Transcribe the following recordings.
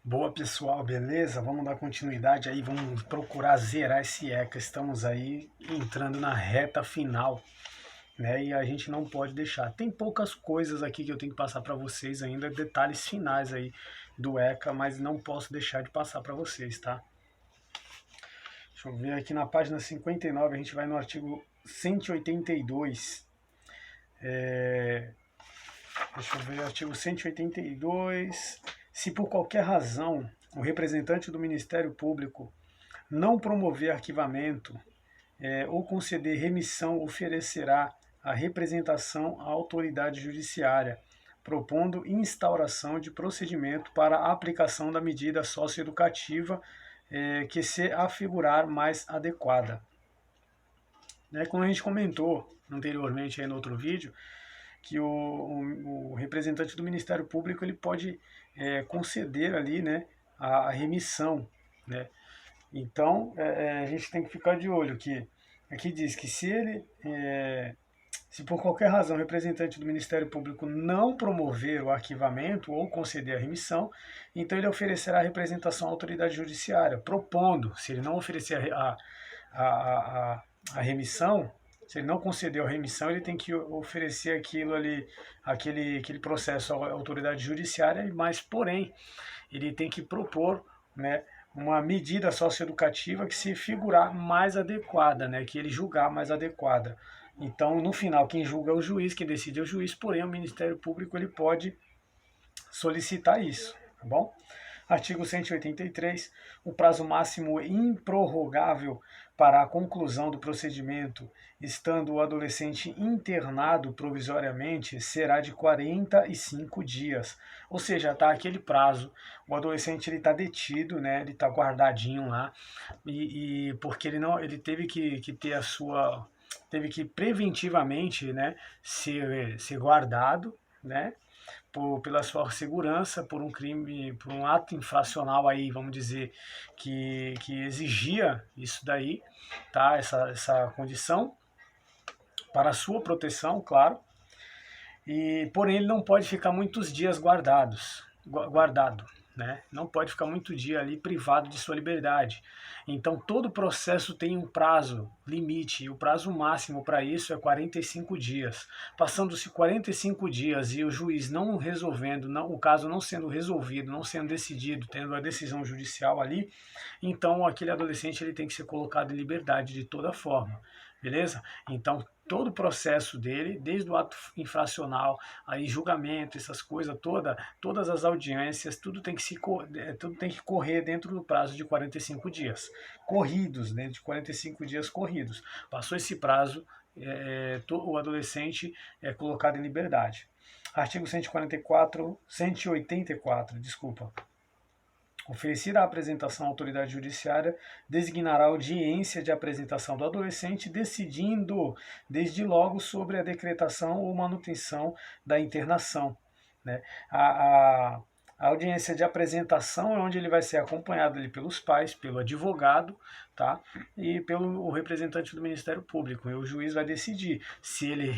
Boa pessoal, beleza? Vamos dar continuidade aí, vamos procurar zerar esse ECA. Estamos aí entrando na reta final, né? E a gente não pode deixar. Tem poucas coisas aqui que eu tenho que passar para vocês ainda, detalhes finais aí do ECA, mas não posso deixar de passar para vocês, tá? Deixa eu ver aqui na página 59, a gente vai no artigo 182. Deixa eu ver, artigo 182. Se por qualquer razão o representante do Ministério Público não promover arquivamento ou conceder remissão, oferecerá a representação à autoridade judiciária, propondo instauração de procedimento para a aplicação da medida socioeducativa que se afigurar mais adequada. Como a gente comentou anteriormente aí no outro vídeo, que o representante do Ministério Público ele pode conceder ali, né, a remissão, né? Então a gente tem que ficar de olho que aqui diz que se por qualquer razão o representante do Ministério Público não promover o arquivamento ou conceder a remissão, então ele oferecerá a representação à autoridade judiciária, propondo, se ele não oferecer a remissão, se ele não concedeu a remissão, ele tem que oferecer aquilo ali, aquele processo à autoridade judiciária, mas porém ele tem que propor, né, uma medida socioeducativa que se figurar mais adequada, né, que ele julgar mais adequada. Então, no final, quem julga é o juiz, quem decide é o juiz, porém o Ministério Público ele pode solicitar isso, tá bom? Artigo 183. O prazo máximo improrrogável para a conclusão do procedimento, estando o adolescente internado provisoriamente, será de 45 dias. Ou seja, tá aquele prazo, o adolescente ele está detido, né? Ele está guardadinho lá, e porque ele teve que ter a sua, teve que preventivamente, né, ser guardado, né, pela sua segurança, por um crime, por um ato infracional aí, vamos dizer, que exigia isso daí, tá? Essa condição para a sua proteção, claro. E porém ele não pode ficar muitos dias guardado, né? Não pode ficar muito dia ali privado de sua liberdade. Então todo processo tem um prazo limite, e o prazo máximo para isso é 45 dias. Passando-se 45 dias e o juiz não resolvendo, o caso não sendo resolvido, não sendo decidido, tendo a decisão judicial ali, então aquele adolescente ele tem que ser colocado em liberdade de toda forma. Beleza? Então, todo o processo dele, desde o ato infracional, aí julgamento, essas coisas todas as audiências, tudo tem que correr dentro do prazo de 45 dias. Corridos, dentro de 45 dias corridos. Passou esse prazo, o adolescente é colocado em liberdade. Artigo 184, desculpa. Oferecida a apresentação à autoridade judiciária, designará audiência de apresentação do adolescente, decidindo desde logo sobre a decretação ou manutenção da internação, né? A audiência de apresentação é onde ele vai ser acompanhado ali pelos pais, pelo advogado, tá? E pelo representante do Ministério Público. E o juiz vai decidir se ele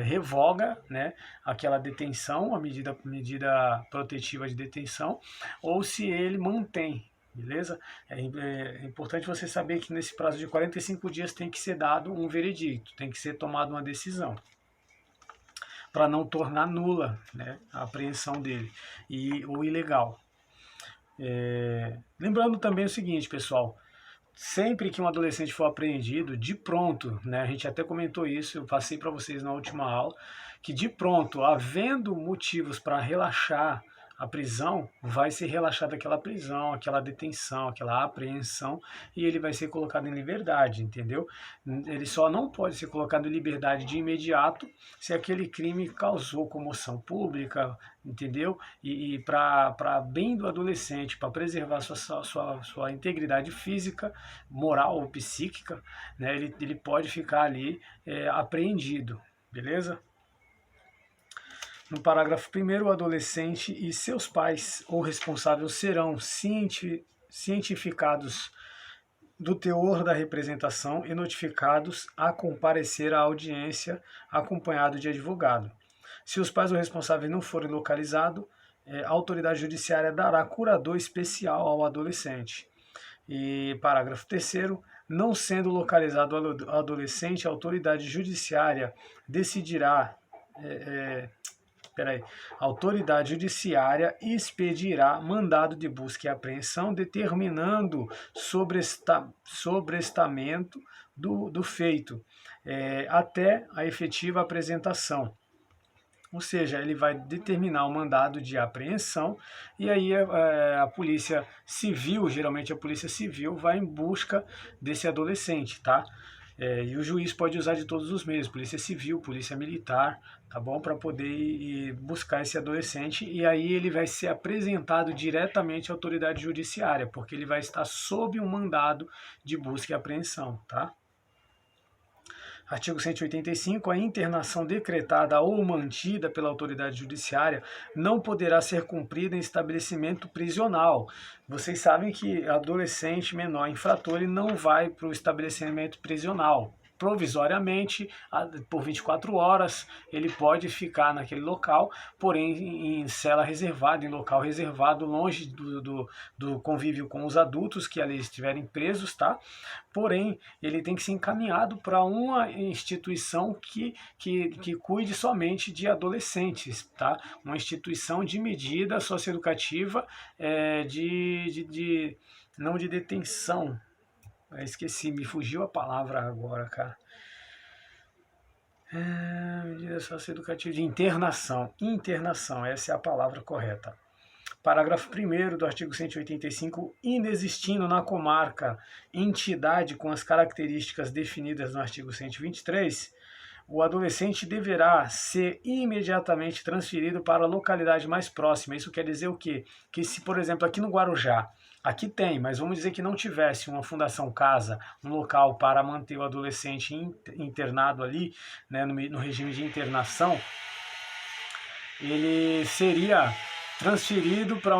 revoga, né, aquela detenção, a medida protetiva de detenção, ou se ele mantém. Beleza? É importante você saber que nesse prazo de 45 dias tem que ser dado um veredicto, tem que ser tomada uma decisão, para não tornar nula, né, a apreensão dele ou ilegal. Lembrando também o seguinte, pessoal, sempre que um adolescente for apreendido, de pronto, né, a gente até comentou isso, eu passei para vocês na última aula, que de pronto, havendo motivos para relaxar a prisão, vai ser relaxada aquela prisão, aquela detenção, aquela apreensão, e ele vai ser colocado em liberdade, entendeu? Ele só não pode ser colocado em liberdade de imediato se aquele crime causou comoção pública, entendeu? E para bem do adolescente, para preservar sua integridade física, moral ou psíquica, né, ele pode ficar ali apreendido, beleza? No parágrafo 1º, o adolescente e seus pais ou responsáveis serão cientificados do teor da representação e notificados a comparecer à audiência acompanhado de advogado. Se os pais ou responsáveis não forem localizados, a autoridade judiciária dará curador especial ao adolescente. E parágrafo 3º, não sendo localizado o adolescente, a autoridade judiciária decidirá, a autoridade judiciária expedirá mandado de busca e apreensão, determinando sobrestamento do feito, até a efetiva apresentação. Ou seja, ele vai determinar o mandado de apreensão e aí a polícia civil, geralmente a polícia civil, vai em busca desse adolescente, tá? E o juiz pode usar de todos os meios, polícia civil, polícia militar, tá bom? Para poder ir buscar esse adolescente e aí ele vai ser apresentado diretamente à autoridade judiciária, porque ele vai estar sob um mandado de busca e apreensão, tá? Artigo 185. A internação decretada ou mantida pela autoridade judiciária não poderá ser cumprida em estabelecimento prisional. Vocês sabem que adolescente menor infrator ele não vai para o estabelecimento prisional. Provisoriamente, por 24 horas, ele pode ficar naquele local, porém em cela reservada, em local reservado, longe do convívio com os adultos que ali estiverem presos, tá? Porém, ele tem que ser encaminhado para uma instituição que cuide somente de adolescentes, tá? Uma instituição de medida socioeducativa, não de detenção. Esqueci, me fugiu a palavra agora, cara. Medida socioeducativa de internação. Internação, essa é a palavra correta. Parágrafo 1º do artigo 185, inexistindo na comarca entidade com as características definidas no artigo 123, o adolescente deverá ser imediatamente transferido para a localidade mais próxima. Isso quer dizer o quê? Que se, por exemplo, aqui no Guarujá, aqui tem, mas vamos dizer que não tivesse uma fundação casa, um local para manter o adolescente internado ali, né, no regime de internação, ele seria transferido para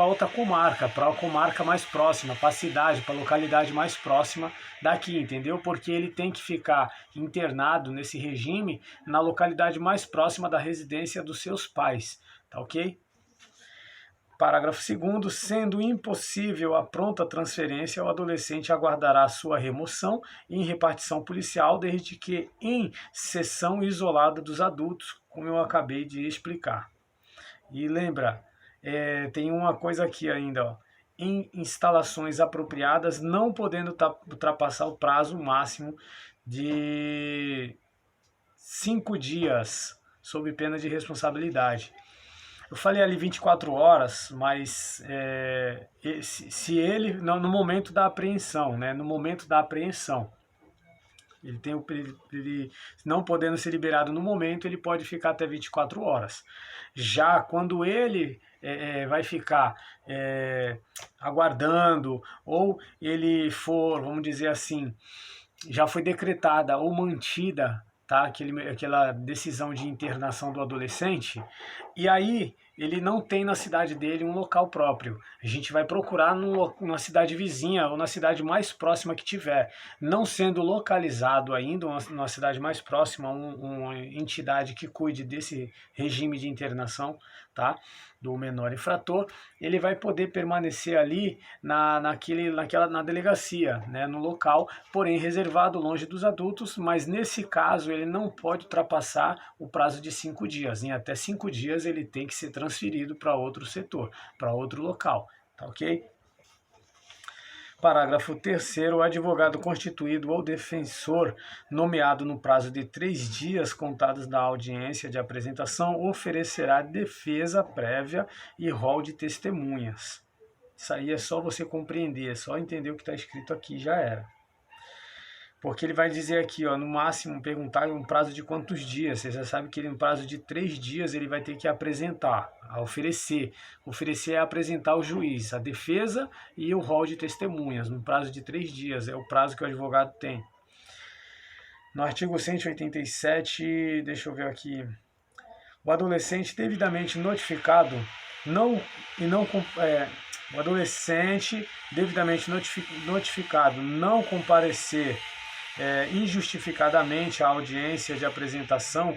outra comarca, para a comarca mais próxima, para a cidade, para a localidade mais próxima daqui, entendeu? Porque ele tem que ficar internado nesse regime na localidade mais próxima da residência dos seus pais, tá ok? Parágrafo 2º, sendo impossível a pronta transferência, o adolescente aguardará sua remoção em repartição policial, desde que em seção isolada dos adultos, como eu acabei de explicar. E lembra, tem uma coisa aqui ainda, ó, em instalações apropriadas, não podendo ultrapassar o prazo máximo de 5 dias, sob pena de responsabilidade. Eu falei ali 24 horas, mas se ele, no momento da apreensão, né, no momento da apreensão, ele não podendo ser liberado no momento, ele pode ficar até 24 horas. Já quando ele vai ficar aguardando, ou ele for, vamos dizer assim, já foi decretada ou mantida, tá, aquela decisão de internação do adolescente, e aí ele não tem na cidade dele um local próprio. A gente vai procurar numa cidade vizinha ou na cidade mais próxima que tiver. Não sendo localizado ainda, uma cidade mais próxima, uma entidade que cuide desse regime de internação, tá, do menor infrator, ele vai poder permanecer ali na delegacia, né, no local, porém reservado longe dos adultos, mas nesse caso ele não pode ultrapassar o prazo de 5 dias. Em até 5 dias ele tem que ser transferido para outro setor, para outro local, tá ok? Parágrafo 3º, o advogado constituído ou defensor nomeado no prazo de 3 dias contados da audiência de apresentação oferecerá defesa prévia e rol de testemunhas. Isso aí é só você compreender, é só entender o que está escrito aqui, já era. Porque ele vai dizer aqui, ó, no máximo, perguntar um prazo de quantos dias. Você já sabe que ele, no prazo de 3 dias ele vai ter que apresentar, oferecer. Oferecer é apresentar ao juiz a defesa e o rol de testemunhas. No prazo de 3 dias, é o prazo que o advogado tem. No artigo 187, deixa eu ver aqui. O adolescente devidamente notificado, o adolescente devidamente notificado não comparecer injustificadamente à audiência de apresentação,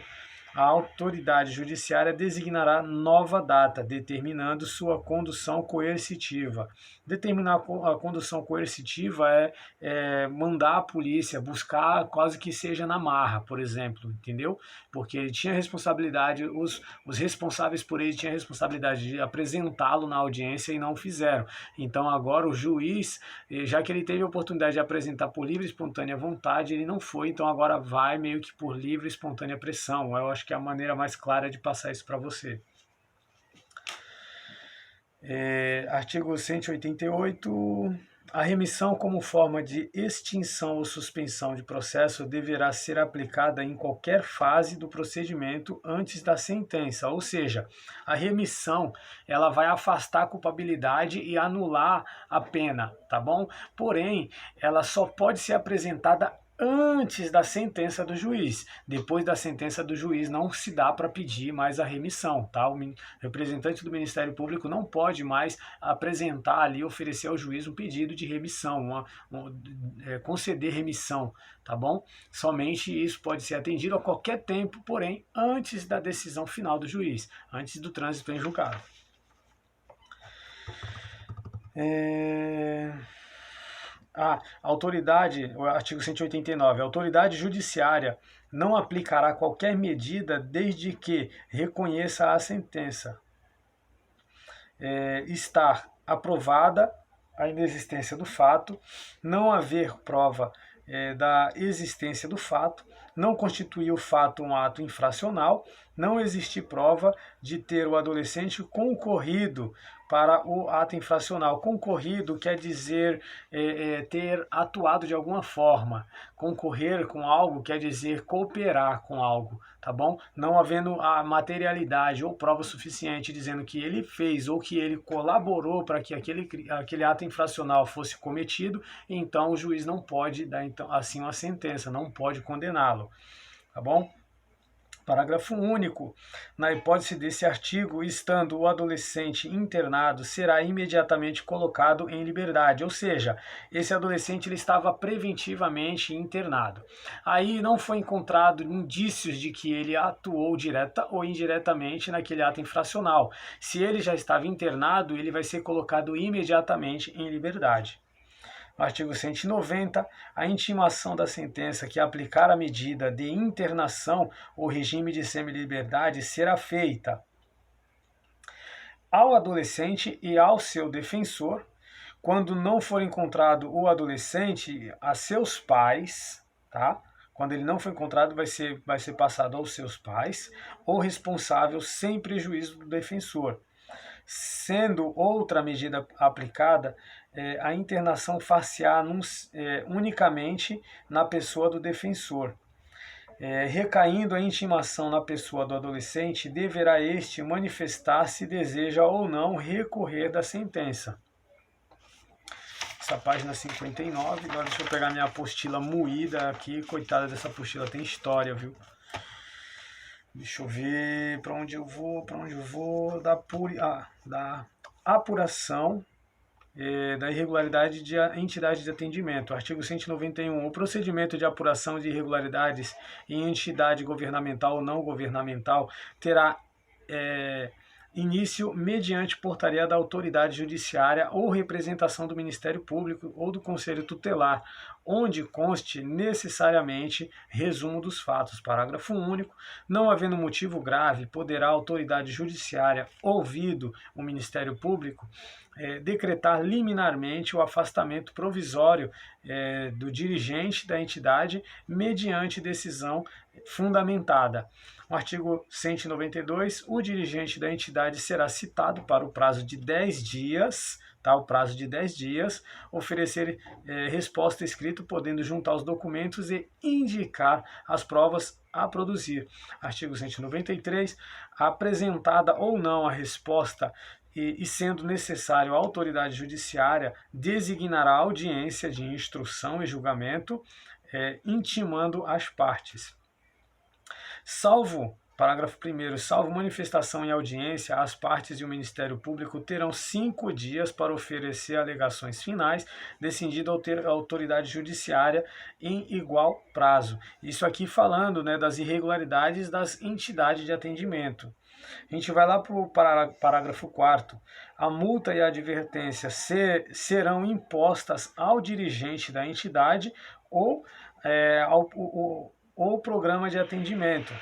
a autoridade judiciária designará nova data, determinando sua condução coercitiva. Determinar a condução coercitiva é mandar a polícia buscar quase que seja na marra, por exemplo, entendeu? Porque ele tinha responsabilidade, os responsáveis por ele tinham a responsabilidade de apresentá-lo na audiência e não fizeram. Então agora o juiz, já que ele teve a oportunidade de apresentar por livre e espontânea vontade, ele não foi, então agora vai meio que por livre e espontânea pressão. Eu acho que é a maneira mais clara de passar isso para você. Artigo 188. A remissão como forma de extinção ou suspensão de processo deverá ser aplicada em qualquer fase do procedimento antes da sentença, ou seja, a remissão ela vai afastar a culpabilidade e anular a pena, tá bom? Porém, ela só pode ser apresentada antes da sentença do juiz. Depois da sentença do juiz não se dá para pedir mais a remissão, tá? O representante do Ministério Público não pode mais apresentar ali, oferecer ao juiz um pedido de remissão, conceder remissão, tá bom? Somente isso pode ser atendido a qualquer tempo, porém antes da decisão final do juiz, antes do trânsito em julgado. Autoridade, o artigo 189, a autoridade judiciária não aplicará qualquer medida desde que reconheça a sentença estar aprovada a inexistência do fato, não haver prova da existência do fato, não constituir o fato um ato infracional, não existir prova de ter o adolescente concorrido para o ato infracional. Concorrido quer dizer ter atuado de alguma forma. Concorrer com algo quer dizer cooperar com algo, tá bom? Não havendo a materialidade ou prova suficiente dizendo que ele fez ou que ele colaborou para que aquele ato infracional fosse cometido, então o juiz não pode dar então, assim uma sentença, não pode condená-lo, tá bom? Parágrafo único. Na hipótese desse artigo, estando o adolescente internado, será imediatamente colocado em liberdade, ou seja, esse adolescente ele estava preventivamente internado. Aí não foi encontrado indícios de que ele atuou direta ou indiretamente naquele ato infracional. Se ele já estava internado, ele vai ser colocado imediatamente em liberdade. Artigo 190, a intimação da sentença que aplicar a medida de internação ou regime de semiliberdade será feita ao adolescente e ao seu defensor, quando não for encontrado o adolescente, a seus pais, tá? Quando ele não for encontrado, vai ser passado aos seus pais, ou responsável sem prejuízo do defensor. Sendo outra medida aplicada, a internação far-se-á unicamente na pessoa do defensor. Recaindo a intimação na pessoa do adolescente, deverá este manifestar se deseja ou não recorrer da sentença. Essa página 59, agora deixa eu pegar minha apostila moída aqui, coitada dessa apostila, tem história, viu? Deixa eu ver para onde eu vou, da apuração da irregularidade de entidade de atendimento. Artigo 191. O procedimento de apuração de irregularidades em entidade governamental ou não governamental terá início mediante portaria da autoridade judiciária ou representação do Ministério Público ou do Conselho Tutelar, onde conste necessariamente resumo dos fatos. Parágrafo único. Não havendo motivo grave, poderá a autoridade judiciária, ouvido o Ministério Público, decretar liminarmente o afastamento provisório do dirigente da entidade mediante decisão fundamentada. No artigo 192, o dirigente da entidade será citado para o prazo de 10 dias, o prazo de 10 dias, oferecer resposta escrita, podendo juntar os documentos e indicar as provas a produzir. Artigo 193, apresentada ou não a resposta e sendo necessário a autoridade judiciária designará audiência de instrução e julgamento, intimando as partes. Salvo Parágrafo 1º. Salvo manifestação em audiência, as partes e o Ministério Público terão 5 dias para oferecer alegações finais, decidindo a autoridade judiciária em igual prazo. Isso aqui falando, né, das irregularidades das entidades de atendimento. A gente vai lá para o parágrafo 4º. A multa e a advertência serão impostas ao dirigente da entidade ou ao programa de atendimento.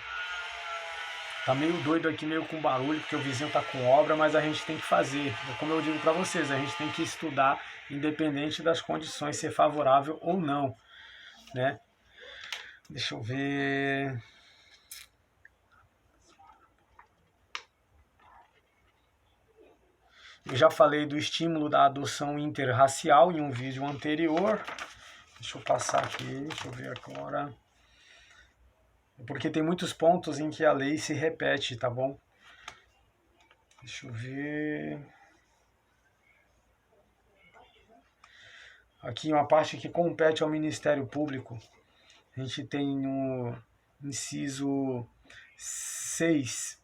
Tá meio doido aqui, meio com barulho, porque o vizinho tá com obra, mas a gente tem que fazer. Como eu digo para vocês, a gente tem que estudar, independente das condições, ser favorável ou não, né? Deixa eu ver. Eu já falei do estímulo da adoção interracial em um vídeo anterior. Deixa eu passar aqui, deixa eu ver agora. Porque tem muitos pontos em que a lei se repete, tá bom? Deixa eu ver. Aqui uma parte que compete ao Ministério Público. A gente tem no inciso 6,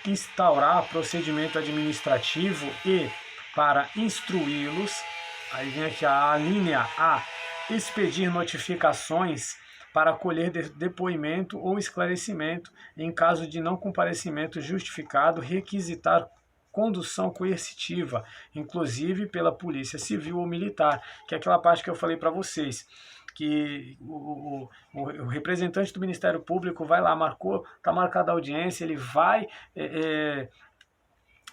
instaurar procedimento administrativo e, para instruí-los, aí vem aqui a linha A, expedir notificações para colher depoimento ou esclarecimento, em caso de não comparecimento justificado, requisitar condução coercitiva, inclusive pela polícia civil ou militar, que é aquela parte que eu falei para vocês, que o representante do Ministério Público vai lá, está marcada a audiência, ele vai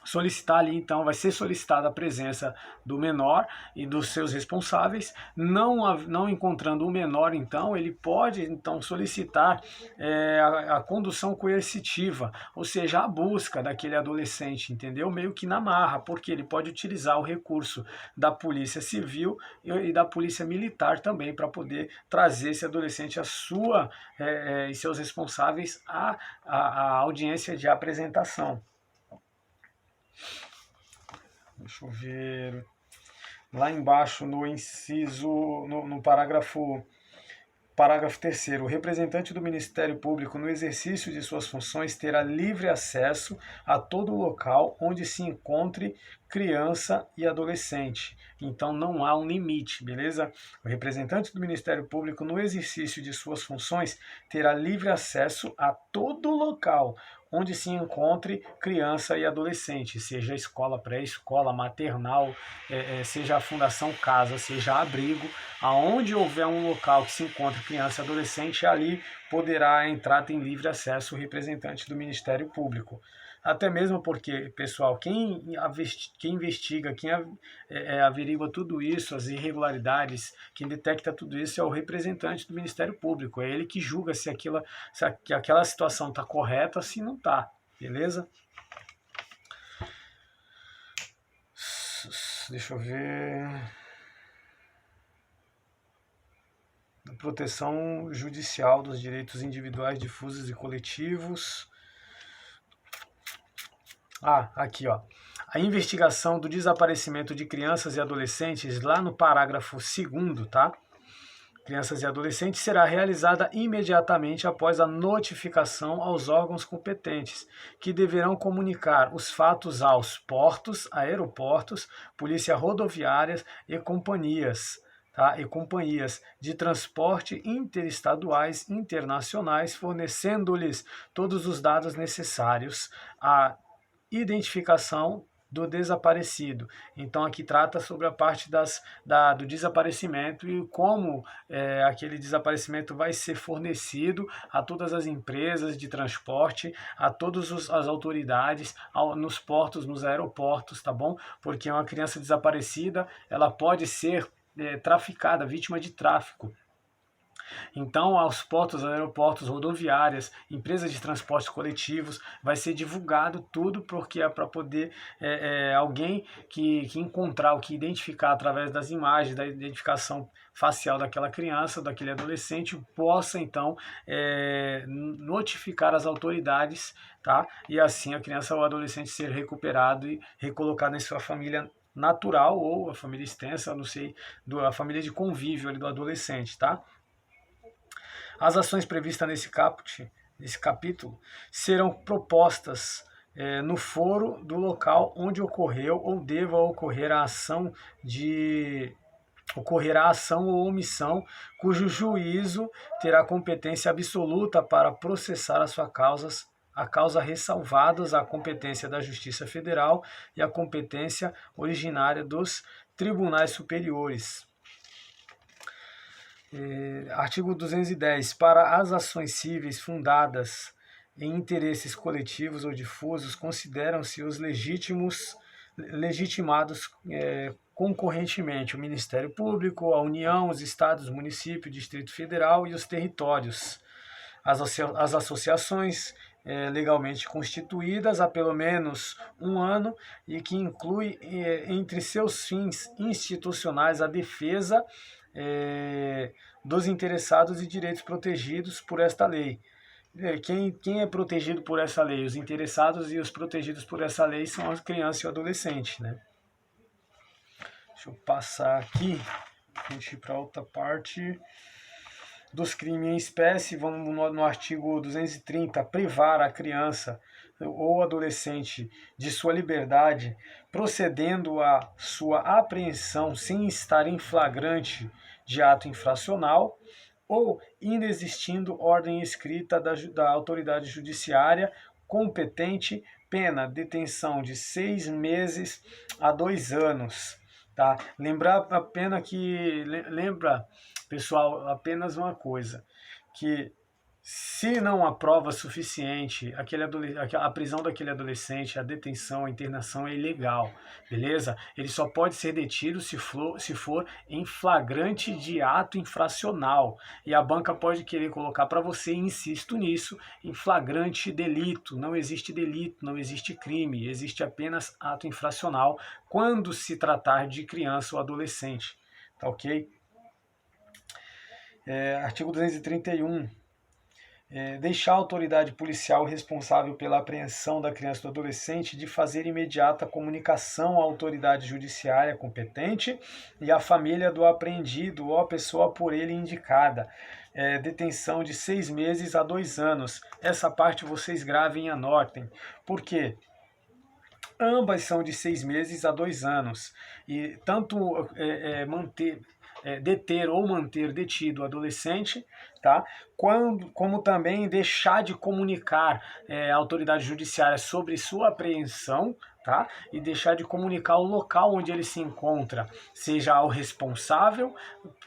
solicitar ali, então vai ser solicitada a presença do menor e dos seus responsáveis. Não encontrando o menor, então ele pode então solicitar a condução coercitiva, ou seja, a busca daquele adolescente, entendeu? Meio que na marra, porque ele pode utilizar o recurso da polícia civil e da polícia militar também para poder trazer esse adolescente e seus responsáveis à audiência de apresentação. Deixa eu ver. Lá embaixo no inciso, no parágrafo 3º, o representante do Ministério Público no exercício de suas funções terá livre acesso a todo local onde se encontre criança e adolescente. Então não há um limite, beleza? O representante do Ministério Público no exercício de suas funções terá livre acesso a todo local onde se encontre criança e adolescente, seja escola, pré-escola, maternal, seja a Fundação Casa, seja abrigo, aonde houver um local que se encontre criança e adolescente, ali poderá entrar, tem livre acesso o representante do Ministério Público. Até mesmo porque, pessoal, quem investiga, quem averigua tudo isso, as irregularidades, quem detecta tudo isso é o representante do Ministério Público. É ele que julga se aquela situação está correta ou se não está, beleza? Deixa eu ver. Proteção judicial dos direitos individuais, difusos e coletivos. Aqui, ó. A investigação do desaparecimento de crianças e adolescentes, lá no parágrafo 2º, tá? Crianças e adolescentes será realizada imediatamente após a notificação aos órgãos competentes, que deverão comunicar os fatos aos portos, aeroportos, polícia rodoviárias e companhias. Tá? E companhias de transporte interestaduais, internacionais, fornecendo-lhes todos os dados necessários à identificação do desaparecido. Então aqui trata sobre a parte do desaparecimento e como aquele desaparecimento vai ser fornecido a todas as empresas de transporte, a todas as autoridades, nos portos, nos aeroportos, tá bom? Porque uma criança desaparecida, ela pode ser traficada, vítima de tráfico. Então, aos portos, aeroportos, rodoviárias, empresas de transportes coletivos, vai ser divulgado tudo, porque é para poder alguém que encontrar, o que identificar através das imagens, da identificação facial daquela criança, daquele adolescente, possa então notificar as autoridades, tá? E assim a criança ou adolescente ser recuperado e recolocado em sua família natural ou a família extensa, não sei, a família de convívio ali do adolescente, tá? As ações previstas nesse capítulo, serão propostas no foro do local onde ocorreu ou deva ocorrer a ação ocorrerá ação ou omissão cujo juízo terá competência absoluta para processar as suas causas, a causa ressalvadas a competência da Justiça Federal e a competência originária dos tribunais superiores. Artigo 210. Para as ações cíveis fundadas em interesses coletivos ou difusos, consideram-se os legitimados concorrentemente o Ministério Público, a União, os Estados, o município, o Distrito Federal e os territórios. As associações legalmente constituídas há pelo menos um ano e que inclui entre seus fins institucionais a defesa dos interessados e direitos protegidos por esta lei. Quem é protegido por essa lei? Os interessados e os protegidos por essa lei são as crianças e o adolescente, né? Deixa eu passar aqui, a gente ir para outra parte dos crimes em espécie. Vamos no artigo 230, privar a criança ou adolescente de sua liberdade, procedendo à sua apreensão sem estar em flagrante de ato infracional, ou inexistindo ordem escrita da autoridade judiciária competente, pena detenção de 6 meses a 2 anos. Tá? Lembra, pessoal, apenas uma coisa, que se não há prova suficiente, a prisão daquele adolescente, a detenção, a internação é ilegal, beleza? Ele só pode ser detido se for em flagrante de ato infracional. E a banca pode querer colocar para você, insisto nisso, em flagrante delito. Não existe delito, não existe crime, existe apenas ato infracional quando se tratar de criança ou adolescente, tá ok? Artigo 231. Deixar a autoridade policial responsável pela apreensão da criança ou do adolescente de fazer imediata comunicação à autoridade judiciária competente e à família do apreendido ou à pessoa por ele indicada. Detenção de 6 meses a 2 anos. Essa parte vocês gravem e anotem. Por quê? Ambas são de 6 meses a 2 anos. E tanto deter ou manter detido o adolescente, tá? Como também deixar de comunicar à autoridade judiciária sobre sua apreensão, tá? E deixar de comunicar o local onde ele se encontra, seja ao responsável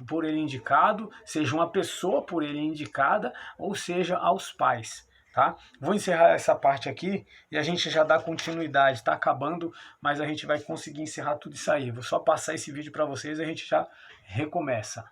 por ele indicado, seja uma pessoa por ele indicada, ou seja aos pais. Tá? Vou encerrar essa parte aqui e a gente já dá continuidade. Está acabando, mas a gente vai conseguir encerrar tudo isso aí. Vou só passar esse vídeo para vocês e a gente já recomeça.